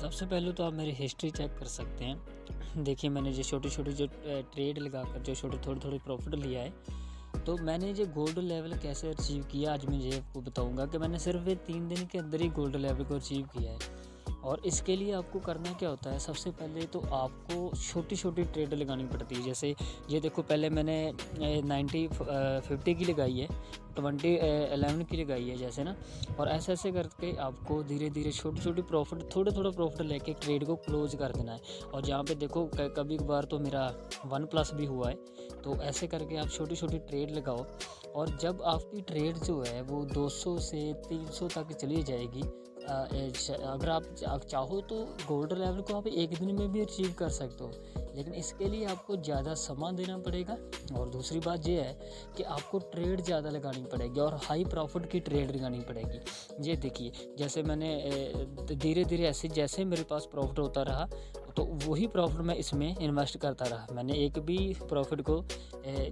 सबसे पहले तो आप मेरी हिस्ट्री चेक कर सकते हैं। देखिए मैंने जो छोटी-छोटी जो ट्रेड लगाकर जो छोटे थोड़ी-थोड़ी प्रॉफ़िट लिया है, तो मैंने ये गोल्ड लेवल कैसे अचीव किया आज मैं ये आपको बताऊँगा कि मैंने सिर्फ़ ये 3 दिन के अंदर ही गोल्ड लेवल को अचीव किया है। और इसके लिए आपको करना क्या होता है, सबसे पहले तो आपको छोटी-छोटी ट्रेड लगानी पड़ती है। जैसे ये देखो पहले मैंने 50 की लगाई है, 11 की लगाई है जैसे ना, और ऐसे-ऐसे करके आपको धीरे-धीरे छोटी-छोटी प्रॉफ़िट थोड़ा-थोड़ा प्रॉफ़िट लेके ट्रेड को क्लोज़ कर देना है। और जहाँ पे देखो कभी-कभार तो मेरा 1 प्लस भी हुआ है। तो ऐसे करके आप छोटी-छोटी ट्रेड लगाओ, और जब आपकी ट्रेड जो है वो 200 से 300 तक चली जाएगी, अगर आप चाहो तो गोल्ड लेवल को आप एक दिन में भी अचीव कर सकते हो, लेकिन इसके लिए आपको ज़्यादा समय देना पड़ेगा। और दूसरी बात ये है कि आपको ट्रेड ज़्यादा लगानी पड़ेगी और हाई प्रॉफिट की ट्रेड लगानी पड़ेगी। ये देखिए जैसे मैंने धीरे-धीरे ऐसे जैसे मेरे पास प्रॉफिट होता रहा, तो वही प्रॉफिट मैं इसमें इन्वेस्ट करता रहा। मैंने एक भी प्रॉफिट को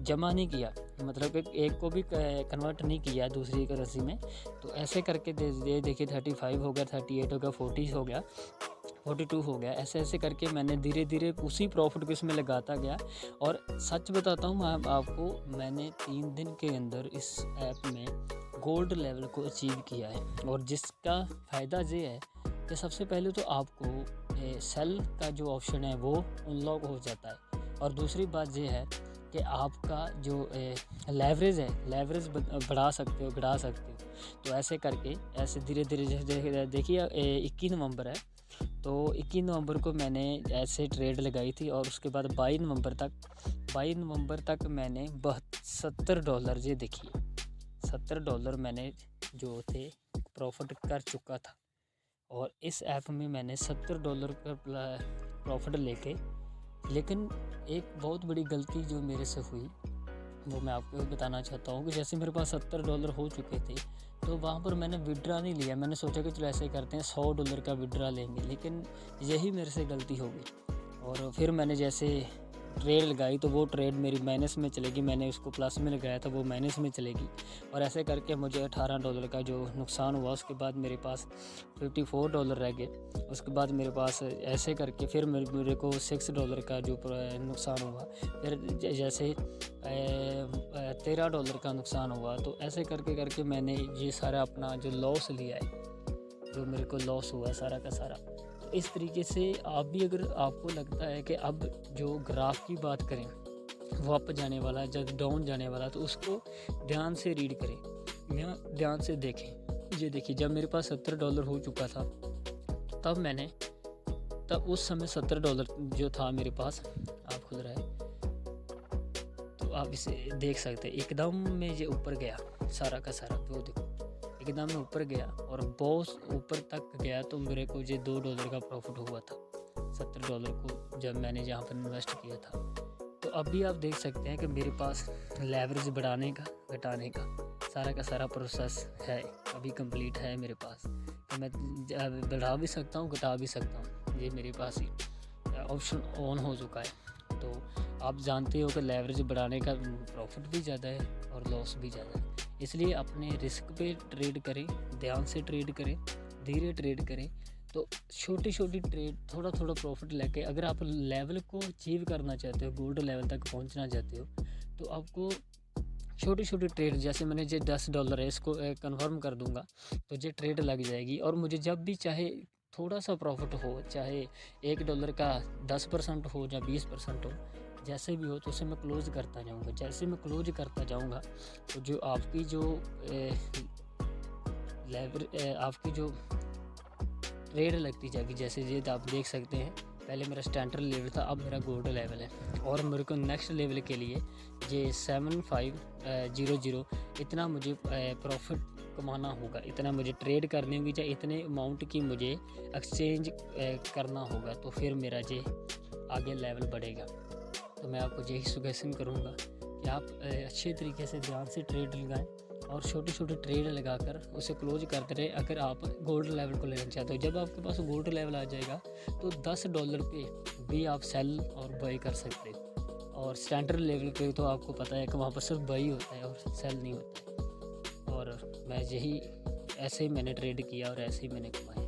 जमा नहीं किया, मतलब एक को भी कन्वर्ट नहीं किया दूसरी करेंसी में। तो ऐसे करके देखिए 35 हो गया, 38 हो गया, 40 हो गया, 42 हो गया। ऐसे-ऐसे करके मैंने धीरे-धीरे उसी प्रॉफिट को इसमें लगाता गया। और सच बताता हूँ मैं आपको, मैंने 3 दिन के अंदर इस ऐप में गोल्ड लेवल को अचीव किया है। और जिसका फ़ायदा ये है कि सबसे पहले तो आपको सेल का जो ऑप्शन है वो अनलॉक हो जाता है। और दूसरी बात ये है कि आपका जो लेवरेज है, लेवरेज बढ़ा सकते हो, घटा सकते हो। तो ऐसे करके ऐसे धीरे-धीरे जैसे देखिए 21 नवंबर है, तो 21 नवंबर को मैंने ऐसे ट्रेड लगाई थी। और उसके बाद 22 नवंबर तक मैंने $70, ये देखिए $70 मैंने जो थे प्रॉफिट कर चुका था। और इस ऐप में मैंने $70 का प्रॉफिट लेके, लेकिन एक बहुत बड़ी गलती जो मेरे से हुई वो मैं आपको बताना चाहता हूँ कि जैसे मेरे पास $70 हो चुके थे, तो वहाँ पर मैंने विड्रा नहीं लिया। मैंने सोचा कि चलो ऐसे करते हैं $100 का विड्रा लेंगे, लेकिन यही मेरे से गलती हो गई। और फिर मैंने जैसे ट्रेड लगाई तो वो ट्रेड मेरी माइनस में चलेगी, मैंने उसको प्लस में लगाया था वो माइनस में चलेगी। और ऐसे करके मुझे $18 का जो नुकसान हुआ, उसके बाद मेरे पास $54 रह गए। उसके बाद मेरे पास ऐसे करके फिर मेरे को $6 का जो नुकसान हुआ, फिर जैसे $13 का नुकसान हुआ। तो ऐसे करके करके मैंने ये सारा अपना जो लॉस लिया है, जो मेरे को लॉस हुआ सारा का सारा। तो इस तरीके से आप भी, अगर आपको लगता है कि अब जो ग्राफ की बात करें वो अप जाने वाला, जब डाउन जाने वाला, तो उसको ध्यान से रीड करें या ध्यान से देखें। ये देखिए जब मेरे पास $70 हो चुका था, तब उस समय $70 जो था मेरे पास, आप खुद रहे तो आप इसे देख सकते हैं, एकदम में ये ऊपर गया सारा का सारा। वो देखो एकदम में ऊपर गया और बहुत ऊपर तक गया, तो मेरे को ये $2 का प्रॉफिट हुआ था $70 को जब मैंने जहाँ पर इन्वेस्ट किया था। तो अभी आप देख सकते हैं कि मेरे पास लेवरेज बढ़ाने का, घटाने का सारा प्रोसेस है, अभी कंप्लीट है मेरे पास। तो मैं बढ़ा भी सकता हूँ, घटा भी सकता हूँ, ये मेरे पास ही ऑप्शन ऑन हो चुका है। तो आप जानते हो कि लेवरेज बढ़ाने का प्रॉफिट भी ज़्यादा है और लॉस भी ज़्यादा है, इसलिए अपने रिस्क पे ट्रेड करें, ध्यान से ट्रेड करें, धीरे ट्रेड करें। तो छोटी-छोटी ट्रेड, थोड़ा-थोड़ा प्रॉफिट लेके अगर आप लेवल को अचीव करना चाहते हो, गोल्ड लेवल तक पहुंचना चाहते हो, तो आपको छोटी-छोटी ट्रेड, जैसे मैंने ये $10 है, इसको कन्फर्म कर दूंगा तो ये ट्रेड लग जाएगी। और मुझे जब भी चाहे थोड़ा सा प्रॉफिट हो, चाहे $1 का 10% हो या 20% हो, जैसे भी हो, तो उसे मैं क्लोज़ करता जाऊँगा। जैसे मैं क्लोज़ करता जाऊँगा, तो जो आपकी जो आपकी जो ट्रेड लगती जाएगी, जैसे ये आप देख सकते हैं, पहले मेरा स्टैंडर्ड लेवल था, अब मेरा गोल्ड लेवल है। और मेरे को नेक्स्ट लेवल के लिए ये 7500 इतना मुझे प्रॉफिट कमाना होगा, इतना मुझे ट्रेड करनी होगी, या इतने अमाउंट की मुझे एक्सचेंज करना होगा, तो फिर मेरा ये आगे लेवल बढ़ेगा। तो मैं आपको यही सजेशन करूँगा कि आप अच्छे तरीके से ध्यान से ट्रेड लगाएं और छोटी-छोटी ट्रेड लगाकर उसे क्लोज करते रहे, अगर आप गोल्ड लेवल को लेना चाहते हो। जब आपके पास गोल्ड लेवल आ जाएगा, तो $10 पे भी आप सेल और बाई कर सकते हो। और स्टैंडर्ड लेवल पे तो आपको पता है कि वहाँ पर सिर्फ बाई होता है और सेल नहीं होता है। और मैं यही ऐसे ही मैंने ट्रेड किया और ऐसे ही मैंने कमाया।